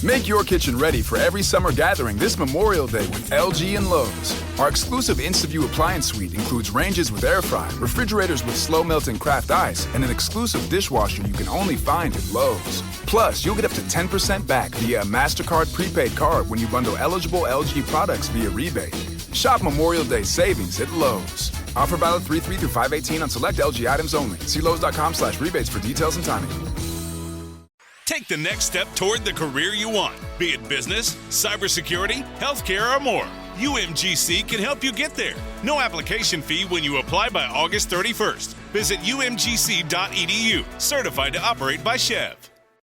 Make your kitchen ready for every summer gathering this Memorial Day with LG and Lowe's. Our exclusive InstaView appliance suite includes ranges with air fry, refrigerators with slow melting craft ice, and an exclusive dishwasher you can only find at Lowe's. Plus, you'll get up to 10% back via a MasterCard prepaid card when you bundle eligible LG products via rebate. Shop Memorial Day savings at Lowe's. Offer valid 3/3 through 5/18 on select LG items only. See Lowe's.com/rebates for details and timing. Take the next step toward the career you want, be it business, cybersecurity, healthcare, or more. UMGC can help you get there. No application fee when you apply by August 31st. Visit umgc.edu, certified to operate by Chev.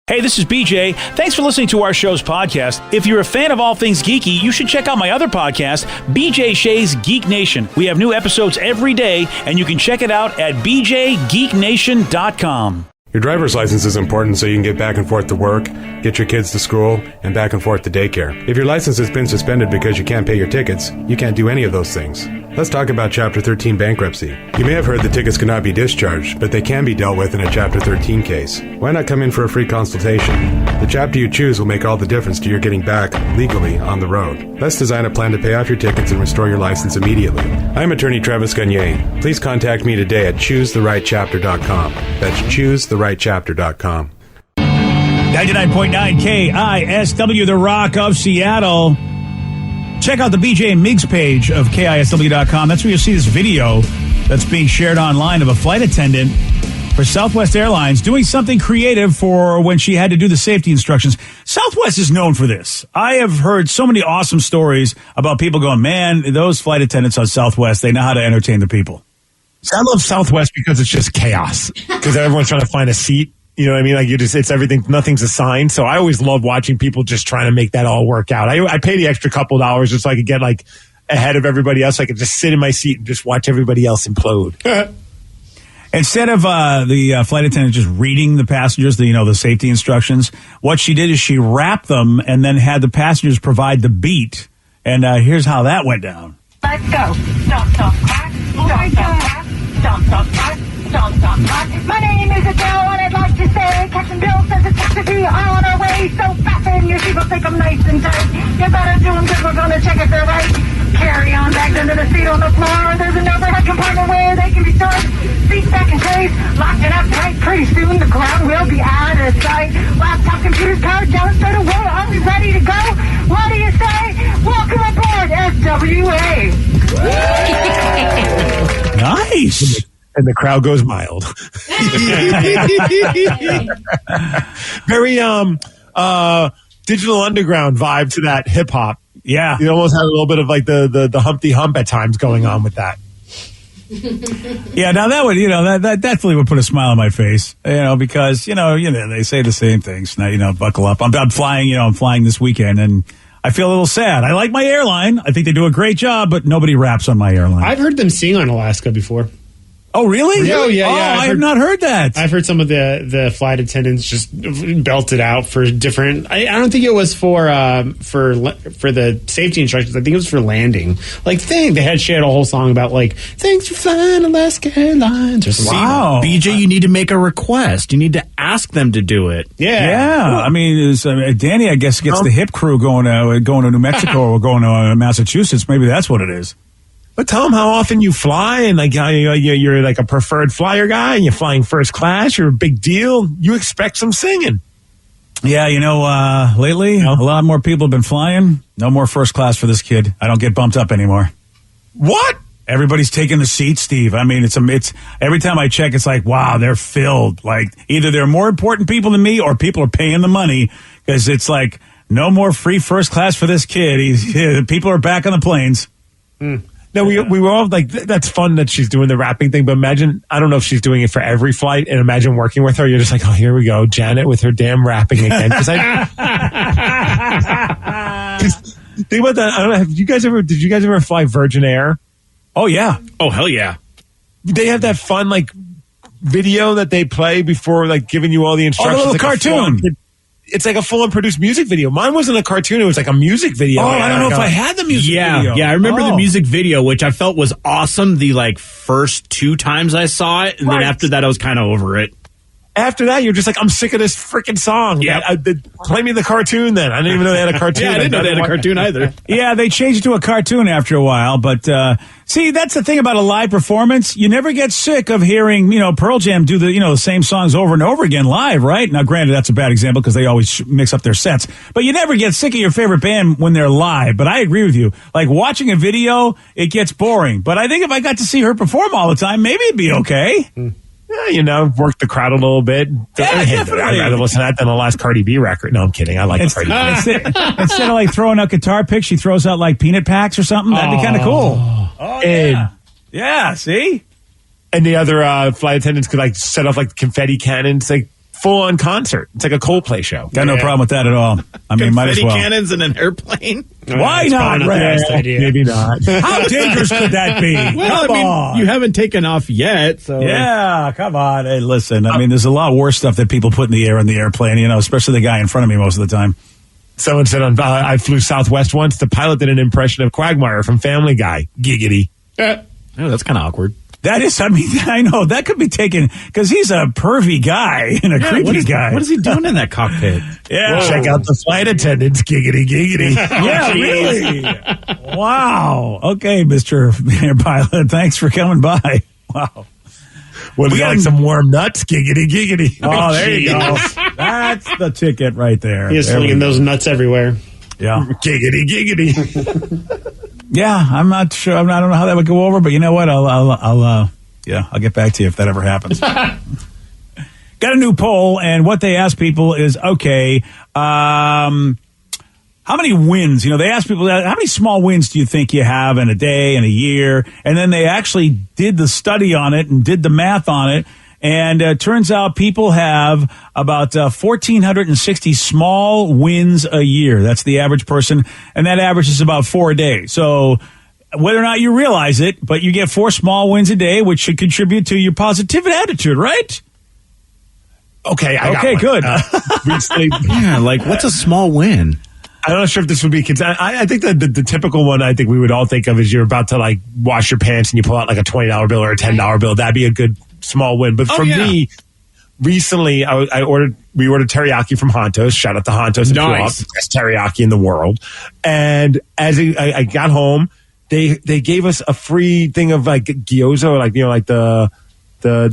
Hey, this is BJ. Thanks for listening to our show's podcast. If you're a fan of all things geeky, you should check out my other podcast, BJ Shea's Geek Nation. We have new episodes every day, and you can check it out at bjgeeknation.com. Your driver's license is important so you can get back and forth to work, get your kids to school, and back and forth to daycare. If your license has been suspended because you can't pay your tickets, you can't do any of those things. Let's talk about Chapter 13 bankruptcy. You may have heard that tickets cannot be discharged, but they can be dealt with in a Chapter 13 case. Why not come in for a free consultation? The chapter you choose will make all the difference to your getting back legally on the road. Let's design a plan to pay off your tickets and restore your license immediately. I'm attorney Travis Gagne. Please contact me today at choosetherightchapter.com. That's choosetherightchapter.com. 99.9 KISW, The Rock of Seattle. Check out the BJ and Migs page of KISW.com. That's where you'll see this video that's being shared online of a flight attendant for Southwest Airlines doing something creative for when she had to do the safety instructions. Southwest is known for this. I have heard so many awesome stories about people going, man, those flight attendants on Southwest, they know how to entertain the people. I love Southwest because it's just chaos. Because everyone's trying to find a seat. You know what I mean? Like it's everything, nothing's assigned. So I always love watching people just trying to make that all work out. I pay the extra couple dollars just so I could get like ahead of everybody else. So I could just sit in my seat and just watch everybody else implode. Instead of the flight attendant just reading the passengers, the safety instructions, what she did is she rapped them and then had the passengers provide the beat. And here's how that went down. Let's go. Stomp, stomp, crack. Stomp, stomp, crack. Stomp, stomp, crack. Stomp, stomp, crack. My name is Adele, and I'd like to say Captain Bill says it's got to be on our way. So fasten your seatbelt, take them nice and tight. You better do them because we're going to check if they're right. Carry on bags under the seat on the floor. There's an overhead compartment where they can be stored. Seats back in place, locked it up tight. Pretty soon the ground will be out of sight. Laptop, computers, powered down, straight away. Are we ready to go? What do you say? Welcome aboard, SWA. Nice. And the crowd goes mild. Very Digital Underground vibe to that hip hop. Yeah. You almost had a little bit of like the Humpty Hump at times going on with that. Yeah, now that would, that definitely would put a smile on my face, because, they say the same things. Now, buckle up. I'm flying this weekend and I feel a little sad. I like my airline. I think they do a great job, but nobody raps on my airline. I've heard them sing on Alaska before. Oh, really? Oh, yeah. I have not heard that. I've heard some of the flight attendants just belt it out for different. I don't think it was for the safety instructions. I think it was for landing. Like, she had a whole song about like, thanks for flying Alaska Airlines or something. Wow. BJ, you need to make a request. You need to ask them to do it. Yeah. I mean, Danny, I guess, gets the hip crew going to New Mexico or going to Massachusetts. Maybe that's what it is. But tell them how often you fly and like how you're like a preferred flyer guy and you're flying first class. You're a big deal. You expect some singing. Yeah, lately a lot more people have been flying. No more first class for this kid. I don't get bumped up anymore. What? Everybody's taking the seat, Steve. I mean, it's every time I check, it's like, wow, they're filled. Like either they're more important people than me or people are paying the money because it's like no more free first class for this kid. People are back on the planes. No, we were all like, that's fun that she's doing the rapping thing, but imagine, I don't know if she's doing it for every flight, and imagine working with her. You're just like, oh, here we go, Janet with her damn rapping again. Think about that. I don't know, did you guys ever fly Virgin Air? Oh, yeah. Oh, hell yeah. They have that fun, like, video that they play before, like, giving you all the instructions. Oh, a little like cartoon. It's like a full-on produced music video. Mine wasn't a cartoon. It was like a music video. Oh, I don't know if I had the music video. Yeah, I remember the music video, which I felt was awesome the, first 2 times I saw it. And then after that, I was kind of over it. after that, you're just like, I'm sick of this freaking song. Yeah. Play me the cartoon then. I didn't even know they had a cartoon. Yeah, I didn't know they had a cartoon either. Yeah, they changed it to a cartoon after a while, but see, that's the thing about a live performance. You never get sick of hearing, Pearl Jam do the same songs over and over again live, right? Now, granted, that's a bad example because they always mix up their sets, but you never get sick of your favorite band when they're live. But I agree with you. Like watching a video, it gets boring. But I think if I got to see her perform all the time, maybe it'd be okay. Yeah, work the crowd a little bit. Yeah, definitely. I'd rather listen to that than the last Cardi B record. No, I'm kidding. I like Cardi B. Instead of like throwing out guitar picks, she throws out like peanut packs or something. That'd be kind of cool. Oh, yeah. Yeah, see? And the other flight attendants could like set off like confetti cannons, like full on concert. It's like a Coldplay show. Got no problem with that at all. I mean, might as well. Confetti cannons in an airplane? Why not, Ray? Maybe not. How dangerous could that be? Well, Come on. you haven't taken off yet, so. Yeah, come on. Hey, listen, I mean, there's a lot worse stuff that people put in the air in the airplane, especially the guy in front of me most of the time. Someone said I flew Southwest once. The pilot did an impression of Quagmire from Family Guy. Giggity. Oh, that's kind of awkward. That is, I know, that could be taken, because he's a pervy guy and a creepy guy. What is he doing in that cockpit? Yeah. Check out the flight attendants. Giggity, giggity. Yeah, really? Wow. Okay, Mr. Pilot, thanks for coming by. Wow. Would you like some warm nuts? Giggity, giggity. Oh, there you go. That's the ticket right there. He's slinging those nuts everywhere. Yeah. Giggity, giggity. Yeah, I'm not sure. I don't know how that would go over, but you know what? I'll get back to you if that ever happens. Got a new poll, and what they ask people is, okay, how many wins? They ask people, how many small wins do you think you have in a day, in a year? And then they actually did the study on it and did the math on it. And it turns out people have about 1,460 small wins a year. That's the average person. And that average is about 4 a day. So whether or not you realize it, but you get 4 small wins a day, which should contribute to your positive attitude, right? Okay, I got one. Good. Yeah, like what's a small win? I'm not sure if this would be I think that the typical one I think we would all think of is you're about to like wash your pants and you pull out like a $20 bill or a $10 bill. That'd be a good small win. But for me, recently we ordered teriyaki from Hontos. Shout out to Hontos. Nice. The best teriyaki in the world. And as I got home, they gave us a free thing of like gyoza, or like the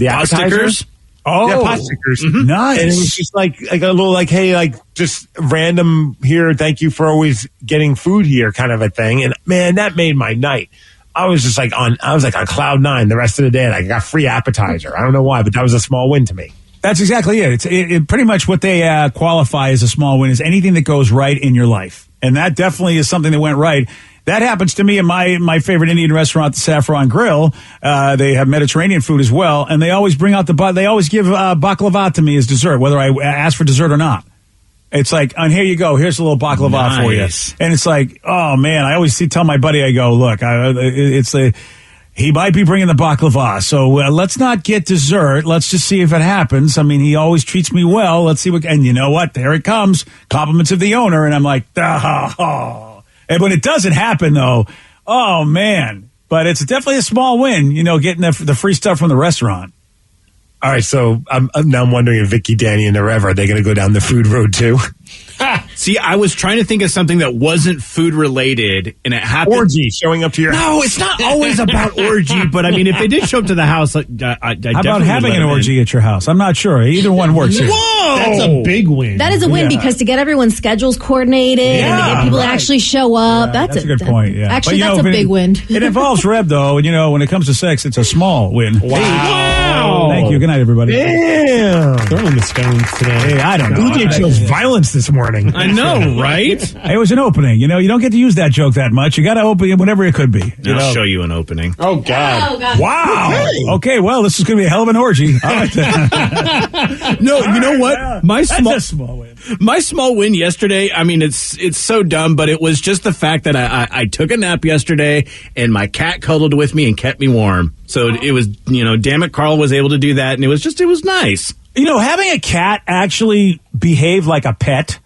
appetizers. Oh, yeah, pot stickers. Mm-hmm. Nice. And it was just like a little like, hey, like just random here. Thank you for always getting food here, kind of a thing. And man, that made my night. I was just like on cloud 9 the rest of the day, and I got free appetizer. I don't know why, but that was a small win to me. That's exactly it. It's pretty much what they qualify as a small win is anything that goes right in your life. And that definitely is something that went right. That happens to me in my favorite Indian restaurant, the Saffron Grill. They have Mediterranean food as well, and they always bring out they always give baklava to me as dessert, whether I ask for dessert or not. It's like, and here you go. Here's a little baklava for you. And it's like, oh man, I always tell my buddy, I go, look, he might be bringing the baklava, so let's not get dessert. Let's just see if it happens. I mean, he always treats me well. Let's see and you know what? There it comes. Compliments of the owner. And I'm like, oh. And when it doesn't happen, though, oh, man. But it's definitely a small win, getting the free stuff from the restaurant. All right, so I'm wondering if Vicky, Danny, and Rev, are they going to go down the food road, too? See, I was trying to think of something that wasn't food related, and it happened. Orgy showing up to your house. No, it's not always about orgy, but I mean, if they did show up to the house, I how about having an orgy at your house? I'm not sure. Either one works here. Whoa! That's a big win. That is a win because to get everyone's schedules coordinated and to get people to actually show up, that's a good point. Yeah. Actually, that's a big win. It involves Reb, though. And, when it comes to sex, it's a small win. Wow. Thank you. Good night, everybody. Damn. Throwing the stones today. Hey, I don't know. DJ chose violence this morning. I know, right? It was an opening. You don't get to use that joke that much. You got to open it whenever it could be. I'll show you an opening. Oh, God. Oh, God. Wow. Hey. Okay, well, this is going to be a hell of an orgy. All right. No, you know what? Yeah. My That's a small win. My small win yesterday, I mean, it's so dumb, but it was just the fact that I took a nap yesterday and my cat cuddled with me and kept me warm. So it was, damn it, Carl was able to do that, and it was nice. Having a cat actually behave like a pet,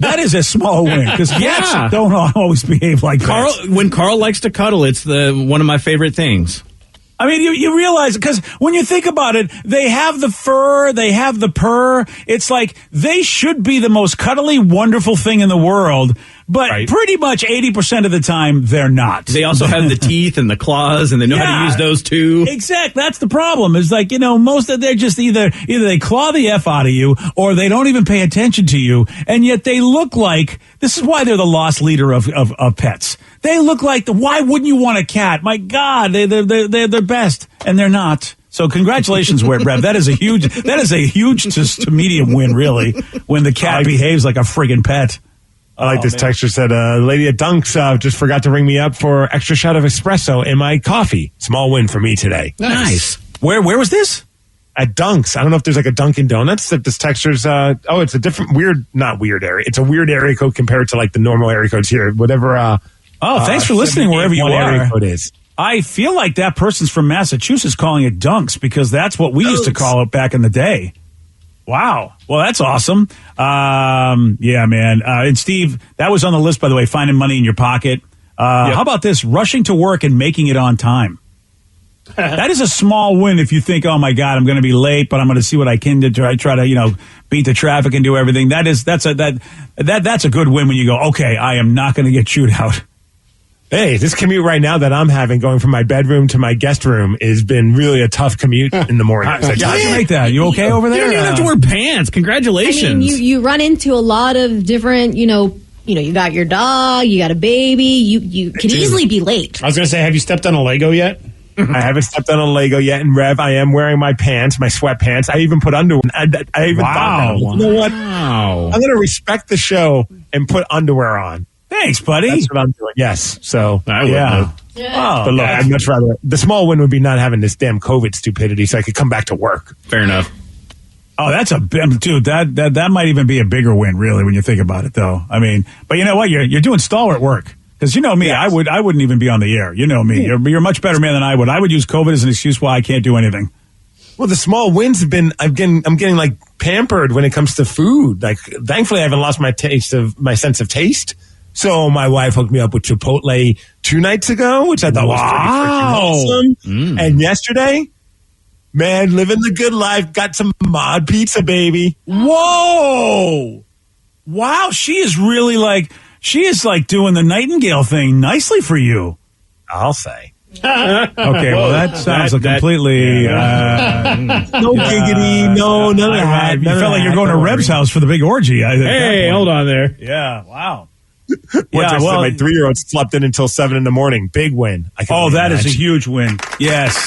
that is a small win, because cats don't always behave like Carl. pets. When Carl likes to cuddle, it's one of my favorite things. I mean, you realize, because when you think about it, they have the fur, they have the purr. It's like they should be the most cuddly, wonderful thing in the world. But pretty much 80% of the time, they're not. They also have the teeth and the claws, and they know how to use those too. Exactly. That's the problem. Is like, most of they're just either they claw the F out of you, or they don't even pay attention to you. And yet they look like, this is why they're the lost leader of pets. They look like, why wouldn't you want a cat? My God, they're the best, and they're not. So congratulations, Brev. That is a huge to medium win, really, when the cat behaves like a friggin' pet. I like this texture said, lady at Dunks just forgot to ring me up for extra shot of espresso in my coffee. Small win for me today. Nice. Where was this? At Dunks. I don't know if there's like a Dunkin' Donuts. That this texture's, it's a different not weird area. It's a weird area code compared to like the normal area codes here. Whatever. Thanks for listening wherever you are. Area code is. I feel like that person's from Massachusetts calling it Dunks, because that's what we used to call it back in the day. Wow. Well, that's awesome. Yeah, man. And Steve, that was on the list, by the way, finding money in your pocket. How about this? Rushing to work and making it on time. That is a small win if you think, oh my God, I'm going to be late, but I'm going to see what I can do to try to, beat the traffic and do everything. That's a good win when you go, okay, I am not going to get chewed out. Hey, this commute right now that I'm having, going from my bedroom to my guest room, has been really a tough commute in the morning. How'd you make that? You okay over there? You don't even have to wear pants. Congratulations. I mean, you run into a lot of different, you got your dog, you got a baby, you could easily be late. I was going to say, have you stepped on a Lego yet? I haven't stepped on a Lego yet, and Rev, I am wearing my pants, my sweatpants. I even put underwear. I even thought, you know what? Wow. I'm going to respect the show and put underwear on. Thanks, buddy. That's what I'm doing. Yes. So, yeah. But look, I'd much rather, the small win would be not having this damn COVID stupidity so I could come back to work. Fair enough. Oh, that's dude, that might even be a bigger win, really, when you think about it, though. I mean, but you know what? You're doing stalwart work. Because you know me, yes. I wouldn't even be on the air. You know me. You're a much better man than I would. I would use COVID as an excuse why I can't do anything. Well, the small wins have been, I'm getting like pampered when it comes to food. Like, thankfully I haven't lost my sense of taste. So my wife hooked me up with Chipotle 2 nights ago, which I thought was pretty freaking awesome. And yesterday, man, living the good life, got some mod pizza, baby. Whoa! Wow, she is like doing the Nightingale thing nicely for you. I'll say. Okay, well, that sounds completely... no giggity, no, none of that. You felt like you're going to Reb's house for the big orgy. Hey, hold on there. Yeah, wow. My 3-year-old slept in until 7 a.m. Big win. That is a huge win. Yes.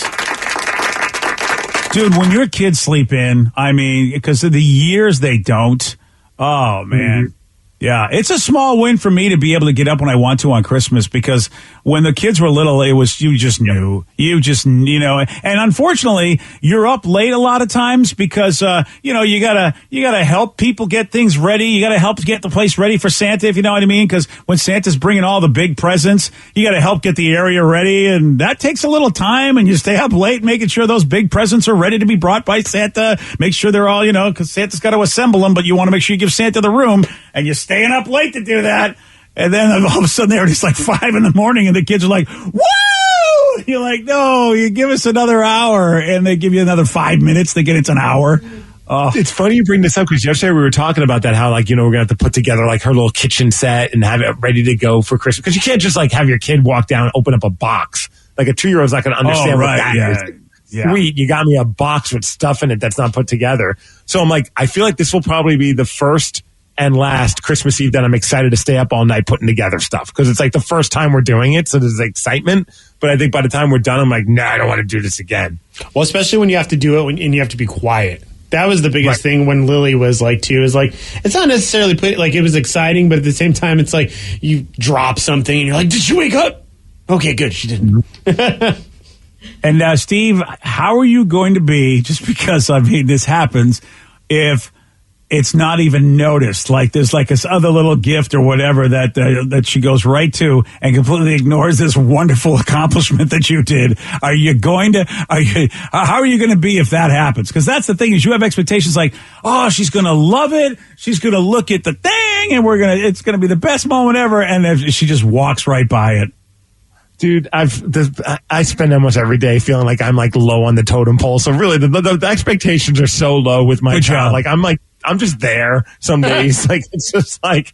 Dude, when your kids sleep in, I mean, because of the years they don't, oh, man. Mm-hmm. Yeah, it's a small win for me to be able to get up when I want to on Christmas, because when the kids were little, it was, you just knew. And unfortunately, you're up late a lot of times because, you gotta help people get things ready. You gotta help get the place ready for Santa, if you know what I mean, because when Santa's bringing all the big presents, you gotta help get the area ready, and that takes a little time, and you stay up late making sure those big presents are ready to be brought by Santa. Make sure they're all, because Santa's got to assemble them, but you want to make sure you give Santa the room, and you staying up late to do that, and then all of a sudden it's like 5 a.m, and the kids are like, woo! You're like, no, you give us another hour, and they give you another 5 minutes. They get it's an hour. Oh. It's funny you bring this up, because yesterday we were talking about that, how we're gonna have to put together like her little kitchen set and have it ready to go for Christmas, because you can't just like have your kid walk down and open up a box. Like a 2-year-old's not going to understand what that is. Yeah. Sweet, you got me a box with stuff in it that's not put together. So I'm like, I feel like this will probably be the first and last Christmas Eve that I'm excited to stay up all night putting together stuff, because it's like the first time we're doing it, so there's excitement. But I think by the time we're done, I'm like, nah, I don't want to do this again. Well, especially when you have to do it and you have to be quiet. That was the biggest thing when Lily was like, too, is like, it's not necessarily it was exciting, but at the same time, it's like you drop something and you're like, did she wake up? Okay, good, she didn't. And Steve, how are you going to be, just because, this happens, if it's not even noticed? Like there's like this other little gift or whatever that she goes right to and completely ignores this wonderful accomplishment that you did. How are you going to be if that happens? Because that's the thing, is you have expectations like, oh, she's going to love it. She's going to look at the thing and it's going to be the best moment ever. And she just walks right by it. Dude, I spend almost every day feeling like I'm like low on the totem pole. So really, the expectations are so low with my child. I'm just there some days. Like it's just like,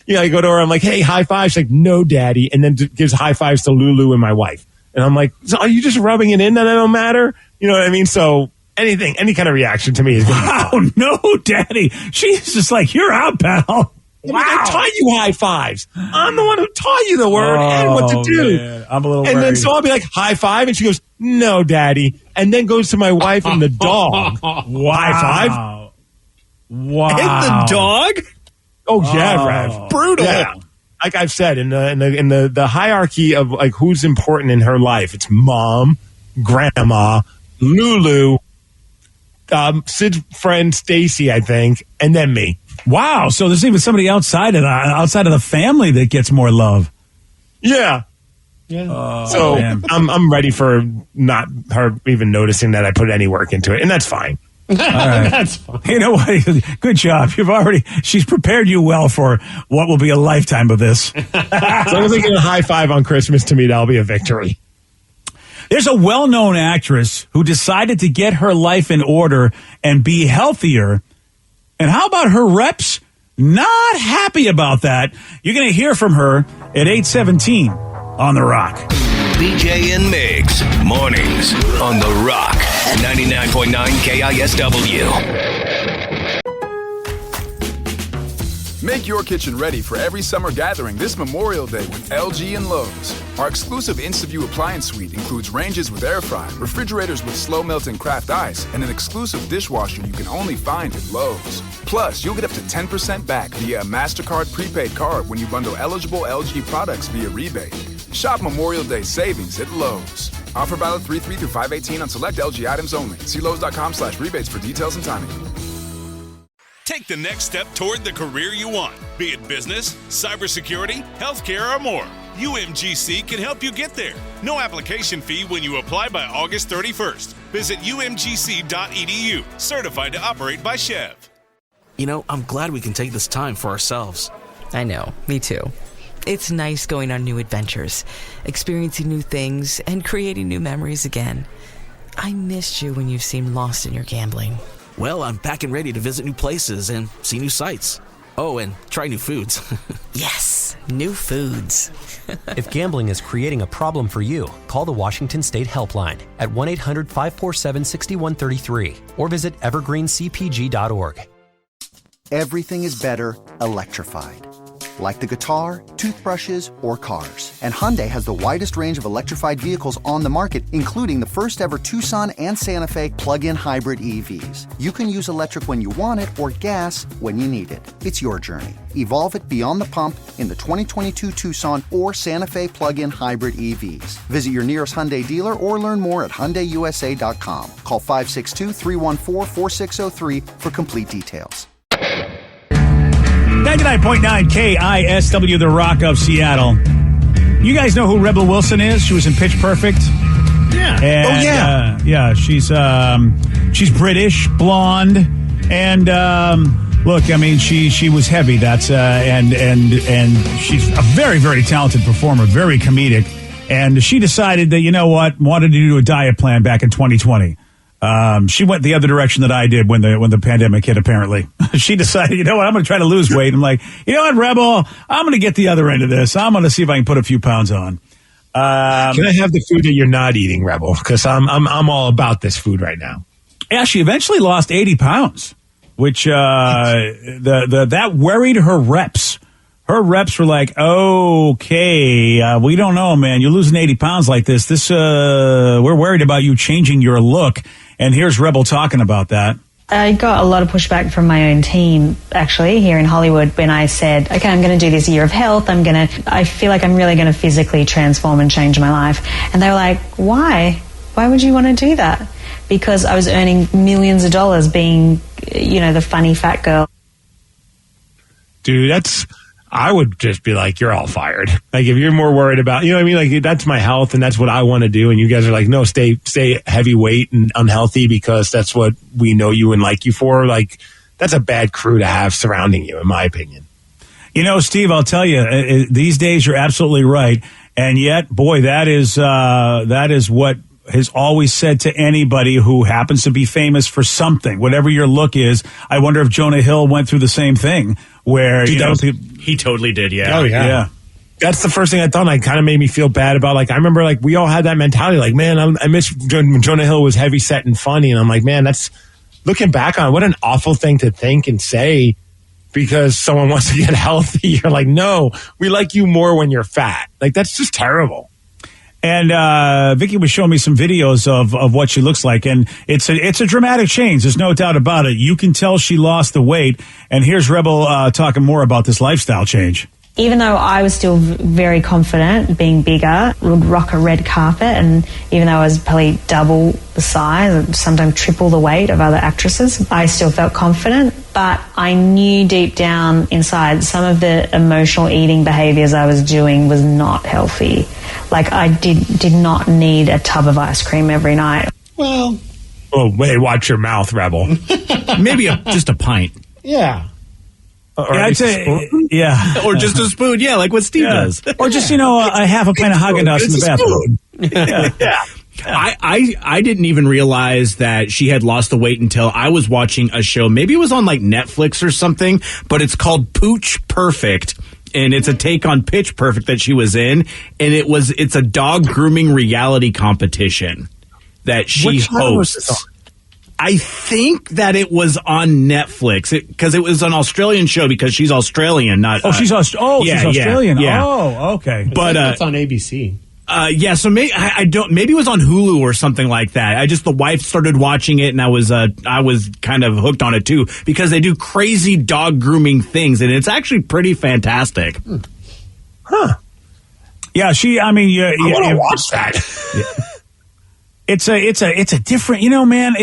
I go to her. I'm like, hey, high five. She's like, no, daddy, and then gives high fives to Lulu and my wife. And I'm like, so are you just rubbing it in that I don't matter? You know what I mean? So any kind of reaction to me is wow, no, daddy. She's just like, you're out, pal. Wow. I taught you high fives. I'm the one who taught you the word and what to do. Man. I'm a little and worried. then so I'll be like, high five. And she goes, no, daddy. And then goes to my wife and the dog. High five. Wow. And the dog? Oh, yeah, Rev. Brutal. Yeah. Like I've said, in the hierarchy of like who's important in her life, it's mom, grandma, Lulu, Sid's friend Stacy, I think, and then me. Wow, so there's even somebody outside of the family that gets more love. Yeah. So I'm ready for not her even noticing that I put any work into it, and that's fine. All right. That's fine. You know what? Good job. She's prepared you well for what will be a lifetime of this. As long as I get a high five on Christmas, to me, that'll be a victory. There's a well-known actress who decided to get her life in order and be healthier. And how about her reps? Not happy about that. You're going to hear from her at 8:17 on The Rock. BJ and Migs, mornings on The Rock, 99.9 KISW. Make your kitchen ready for every summer gathering this Memorial Day with LG and Lowe's. Our exclusive InstaView appliance suite includes ranges with air fry, refrigerators with slow melting craft ice, and an exclusive dishwasher you can only find at Lowe's. Plus, you'll get up to 10% back via a MasterCard prepaid card when you bundle eligible LG products via rebate. Shop Memorial Day savings at Lowe's. Offer valid 3/3 through 5/18 on select LG items only. See Lowe's.com/rebates for details and timing. Take the next step toward the career you want, be it business, cybersecurity, healthcare, or more. UMGC can help you get there. No application fee when you apply by August 31st. Visit umgc.edu, certified to operate by Chev. You know, I'm glad we can take this time for ourselves. I know, me too. It's nice going on new adventures, experiencing new things, and creating new memories again. I missed you when you seemed lost in your gambling. Well, I'm back and ready to visit new places and see new sights. Oh, and try new foods. Yes, new foods. If gambling is creating a problem for you, call the Washington State Helpline at 1-800-547-6133 or visit evergreencpg.org. Everything is better electrified. Like the guitar, toothbrushes, or cars. And Hyundai has the widest range of electrified vehicles on the market, including the first ever Tucson and Santa Fe plug-in hybrid EVs. You can use electric when you want it or gas when you need it. It's your journey. Evolve it beyond the pump in the 2022 Tucson or Santa Fe plug-in hybrid EVs. Visit your nearest Hyundai dealer or learn more at HyundaiUSA.com. Call 562-314-4603 for complete details. 99.9 KISW, The Rock of Seattle. You guys know who Rebel Wilson is? She was in Pitch Perfect. Yeah. And, yeah, she's British, blonde, and look, I mean, she was heavy. That's and she's a very, very talented performer, very comedic. And she decided that, you know what, wanted to do a diet plan back in 2020. She went the other direction that I did when the pandemic hit, apparently. She decided, you know what, I'm going to try to lose weight. I'm like, you know what, Rebel, I'm going to get the other end of this. I'm going to see if I can put a few pounds on. Can I have the food that you're not eating, Rebel? Because I'm all about this food right now. Yeah, she eventually lost 80 pounds, which that worried her reps. Her reps were like, okay, we don't know, man. You're losing 80 pounds like this. We're worried about you changing your look. And here's Rebel talking about that. I got a lot of pushback from my own team, actually, here in Hollywood when I said, okay, I'm going to do this year of health. I feel like I'm really going to physically transform and change my life. And they were like, why? Why would you want to do that? Because I was earning millions of dollars being, the funny fat girl. Dude, I would just be like, you're all fired. Like, if you're more worried about, like, that's my health and that's what I want to do. And you guys are like, no, stay heavyweight and unhealthy because that's what we know you and like you for. Like, that's a bad crew to have surrounding you, in my opinion. Steve, I'll tell you, these days you're absolutely right. And yet, boy, that is what has always said to anybody who happens to be famous for something, whatever your look is. I wonder if Jonah Hill went through the same thing where, he totally did. Yeah. Oh, yeah. That's the first thing I thought, and it kind of made me feel bad about, like, I remember, like, we all had that mentality, like, man, I miss when Jonah Hill was heavy set and funny, and I'm like, man, that's, looking back on it, what an awful thing to think and say because someone wants to get healthy. You're like, no, we like you more when you're fat. Like, that's just terrible. And Vicky was showing me some videos of what she looks like, and it's a dramatic change. There's no doubt about it. You can tell she lost the weight, and here's Rebel talking more about this lifestyle change. Even though I was still very confident, being bigger, would rock a red carpet, and even though I was probably double the size and sometimes triple the weight of other actresses, I still felt confident. But I knew deep down inside some of the emotional eating behaviours I was doing was not healthy. Like, I did not need a tub of ice cream every night. Well, oh wait, watch your mouth, Rebel. Maybe just a pint. Yeah. I'd say, yeah. Or just a spoon, yeah, like what Steve does. Or just, a half a pint of Haagen-Dazs in the bathroom. Yeah. I didn't even realize that she had lost the weight until I was watching a show. Maybe it was on like Netflix or something, but it's called Pooch Perfect. And it's a take on Pitch Perfect that she was in. And it's a dog grooming reality competition that she hosts. I think that it was on Netflix because it was an Australian show because she's Australian, not. She's Australian. Yeah. Oh, okay. But it's on ABC. So maybe maybe it was on Hulu or something like that. The wife started watching it, and I was kind of hooked on it too because they do crazy dog grooming things, and it's actually pretty fantastic. Huh? Yeah, I want to watch that. Yeah. It's a different, man,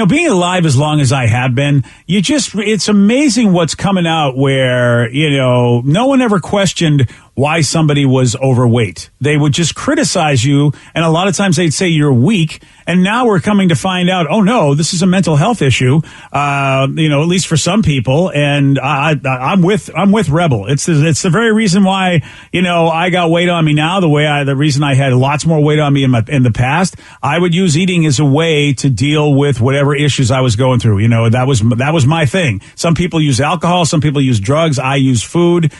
being alive as long as I have been, it's amazing what's coming out where, no one ever questioned why somebody was overweight. They would just criticize you, and a lot of times they'd say you're weak, and now we're coming to find out, oh no, this is a mental health issue, at least for some people, and I'm with Rebel. It's the very reason why, I got weight on me now, the reason I had lots more weight on me in the past. I would use eating as a way to deal with whatever issues I was going through. That was my thing. Some people use alcohol, some people use drugs, I use food,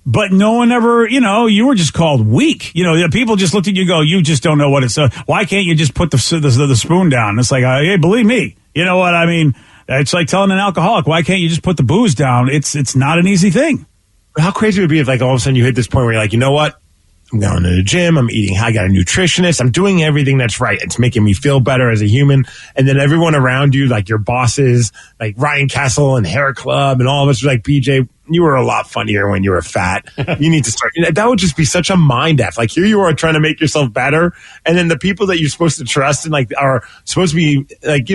but no one ever, you were just called weak. People just looked at you and go, you just don't know what it's, why can't you just put the spoon down? It's like, hey, believe me, you know what I mean? It's like telling an alcoholic, why can't you just put the booze down? It's not an easy thing. How crazy would it be if, like, all of a sudden you hit this point where you're like, you know what? I'm going to the gym. I'm eating. I got a nutritionist. I'm doing everything that's right. It's making me feel better as a human. And then everyone around you, like your bosses, like Ryan Kessel and Hair Club and all of us are like, BJ, you were a lot funnier when you were fat. You need to start. That would just be such a mind F. Like, here you are trying to make yourself better. And then the people that you're supposed to trust and like are supposed to be like,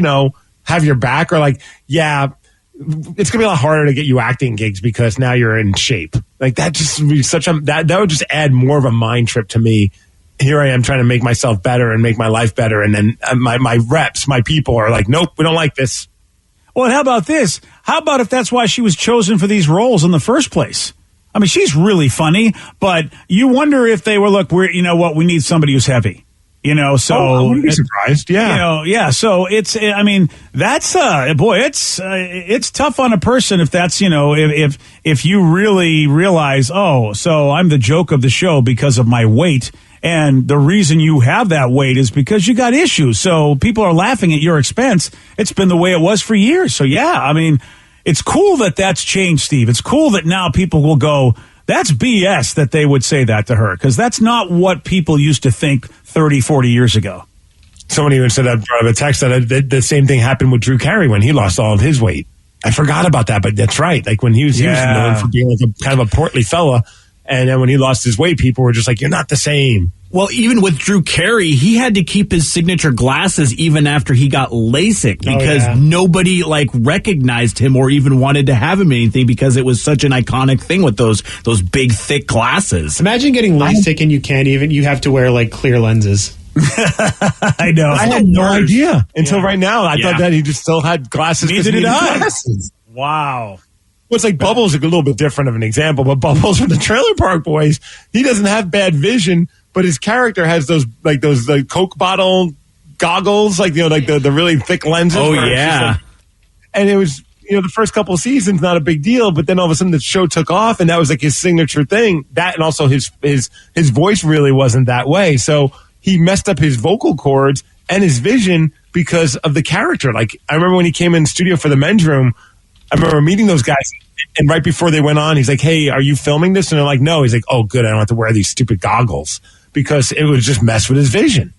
have your back are like, yeah, it's gonna be a lot harder to get you acting gigs because now you're in shape. Like, that just would be that would just add more of a mind trip to me. Here I am trying to make myself better and make my life better, and then my reps, my people are like, nope, we don't like this. Well, and how about this? How about if that's why she was chosen for these roles in the first place? I mean, she's really funny, but you wonder if they were, look, we need somebody who's heavy. So I wouldn't be surprised. Yeah. So it's it's tough on a person if that's, if you really realize, oh, so I'm the joke of the show because of my weight. And the reason you have that weight is because you got issues. So people are laughing at your expense. It's been the way it was for years. So yeah, it's cool that that's changed, Steve. It's cool that now people will go, that's BS that they would say that to her, because that's not what people used to think 30, 40 years ago. Someone even said, brought up a text that the same thing happened with Drew Carey when he lost all of his weight. I forgot about that, but that's right. Like, when he was known for being like a kind of a portly fella, and then when he lost his weight, people were just like, you're not the same. Well, even with Drew Carey, he had to keep his signature glasses even after he got LASIK because nobody recognized him or even wanted to have him anything because it was such an iconic thing with those big, thick glasses. Imagine getting LASIK and you have to wear clear lenses. I know. I had no idea until right now. I thought that he just still had glasses. Neither did I. Glasses. Wow. Well, it's like Bubbles is a little bit different of an example, but Bubbles from the Trailer Park Boys, he doesn't have bad vision, but his character has those Coke bottle goggles, like the really thick lenses. Oh yeah. And it was, the first couple of seasons, not a big deal, but then all of a sudden the show took off, and that was like his signature thing. That, and also his voice really wasn't that way. So he messed up his vocal cords and his vision because of the character. Like, I remember when he came in the studio for the Men's Room, I remember meeting those guys, and right before they went on, he's like, "Hey, are you filming this?" And they're like, "No." He's like, "Oh, good. I don't have to wear these stupid goggles," because it would just mess with his vision.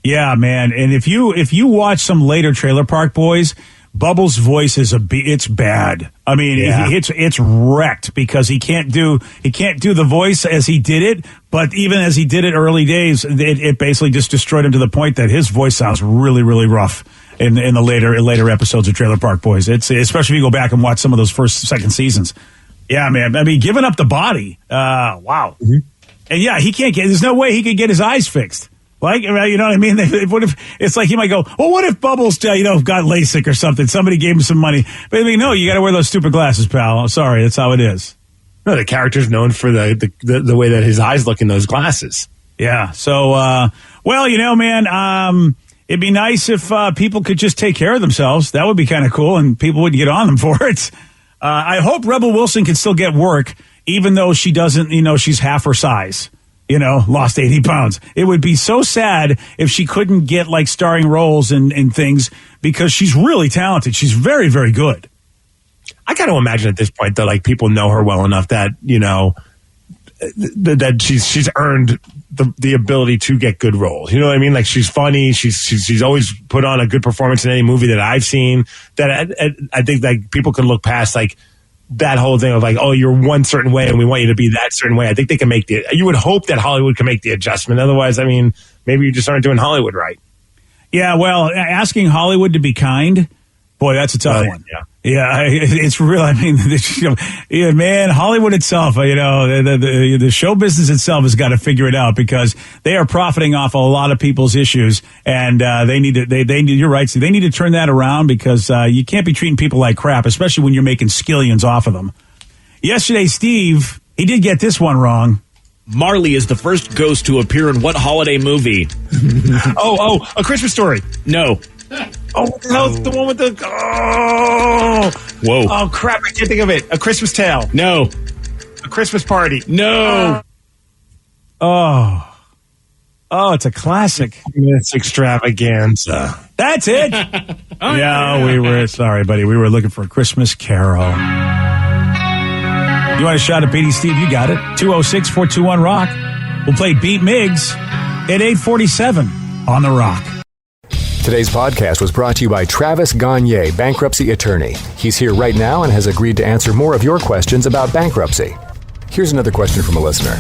Yeah, man. And if you watch some later Trailer Park Boys, Bubbles' voice it's bad. I mean, it's wrecked because he can't do the voice as he did it. But even as he did it early days, it basically just destroyed him to the point that his voice sounds really, really rough in the later episodes of Trailer Park Boys. It's especially if you go back and watch some of those second seasons. Yeah, man. I mean, giving up the body. Wow. Mm-hmm. And yeah, he can't there's no way he could get his eyes fixed. Like, you know what I mean? What if it's like he might go, well, what if Bubbles, got LASIK or something? Somebody gave him some money. But I mean, no, you got to wear those stupid glasses, pal. Sorry, that's how it is. No, the character's known for the way that his eyes look in those glasses. Yeah. So, well, man, it'd be nice if people could just take care of themselves. That would be kind of cool, and people would get on them for it. I hope Rebel Wilson can still get work, even though she doesn't, she's half her size. Lost 80 pounds. It would be so sad if she couldn't get like starring roles and things, because she's really talented. She's very, very good. I got to imagine at this point that like people know her well enough that, that she's earned the ability to get good roles. You know what I mean? Like, she's funny. She's always put on a good performance in any movie that I've seen. That I think like people can look past like that whole thing of like, oh, you're one certain way and we want you to be that certain way. I think they can you would hope that Hollywood can make the adjustment. Otherwise, I mean, maybe you just aren't doing Hollywood right. Yeah, well, asking Hollywood to be kind, boy, that's a tough one. Yeah, it's real. I mean, man, Hollywood itself, the show business itself has got to figure it out, because they are profiting off a lot of people's issues, and they need to. You're right, so they need to turn that around, because you can't be treating people like crap, especially when you're making skillions off of them. Yesterday, Steve, he did get this one wrong. Marley is the first ghost to appear in what holiday movie? A Christmas Story. No. Oh, what the hell is the one with the... Oh! Whoa. Oh, crap, I can't think of it. A Christmas Tale. No. A Christmas Party. No. Oh, it's a classic. It's extravaganza. That's it. We were... Sorry, buddy. We were looking for A Christmas Carol. You want a shot at beating Steve? You got it. 206-421-ROCK. We'll play Beat Miggs at 8:47 on The Rock. Today's podcast was brought to you by Travis Gagne, bankruptcy attorney. He's here right now and has agreed to answer more of your questions about bankruptcy. Here's another question from a listener.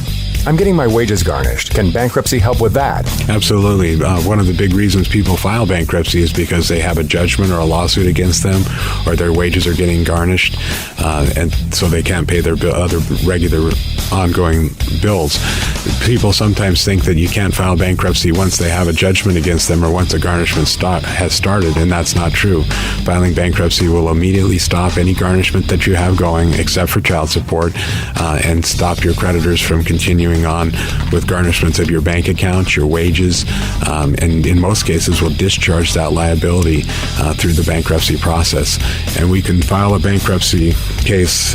I'm getting my wages garnished. Can bankruptcy help with that? Absolutely. One of the big reasons people file bankruptcy is because they have a judgment or a lawsuit against them, or their wages are getting garnished, and so they can't pay their other regular ongoing bills. People sometimes think that you can't file bankruptcy once they have a judgment against them or once a garnishment has started, and that's not true. Filing bankruptcy will immediately stop any garnishment that you have going, except for child support, and stop your creditors from continuing on with garnishments of your bank account, your wages, and in most cases will discharge that liability through the bankruptcy process. And we can file a bankruptcy case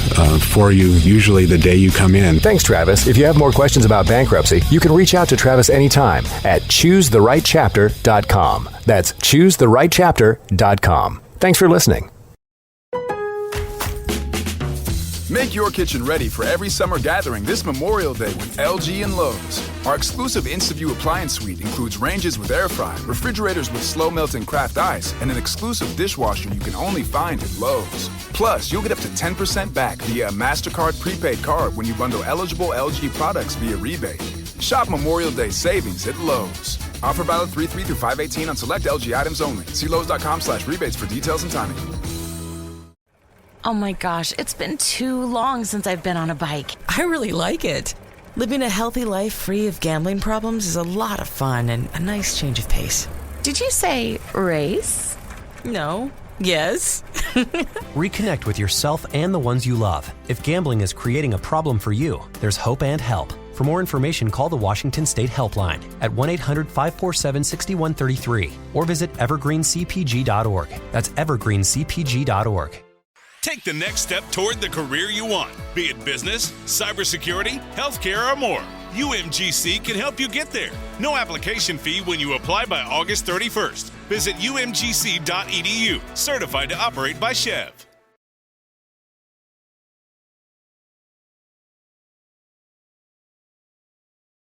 for you usually the day you come in. Thanks, Travis. If you have more questions about bankruptcy, you can reach out to Travis anytime at choosetherightchapter.com. That's choosetherightchapter.com. Thanks for listening. Make your kitchen ready for every summer gathering this Memorial Day with LG and Lowe's. Our exclusive InstaView appliance suite includes ranges with air fry, refrigerators with slow melting craft ice, and an exclusive dishwasher you can only find at Lowe's. Plus, you'll get up to 10% back via a MasterCard prepaid card when you bundle eligible LG products via rebate. Shop Memorial Day savings at Lowe's. Offer valid 3/3 through 5/18 on select LG items only. See Lowe's.com/rebates for details and timing. Oh my gosh, it's been too long since I've been on a bike. I really like it. Living a healthy life free of gambling problems is a lot of fun and a nice change of pace. Did you say race? No, Yes. Reconnect with yourself and the ones you love. If gambling is creating a problem for you, there's hope and help. For more information, call the Washington State Helpline at 1-800-547-6133 or visit evergreencpg.org. That's evergreencpg.org. Take the next step toward the career you want, be it business, cybersecurity, healthcare, or more. UMGC can help you get there. No application fee when you apply by August 31st. Visit umgc.edu, certified to operate by Chev.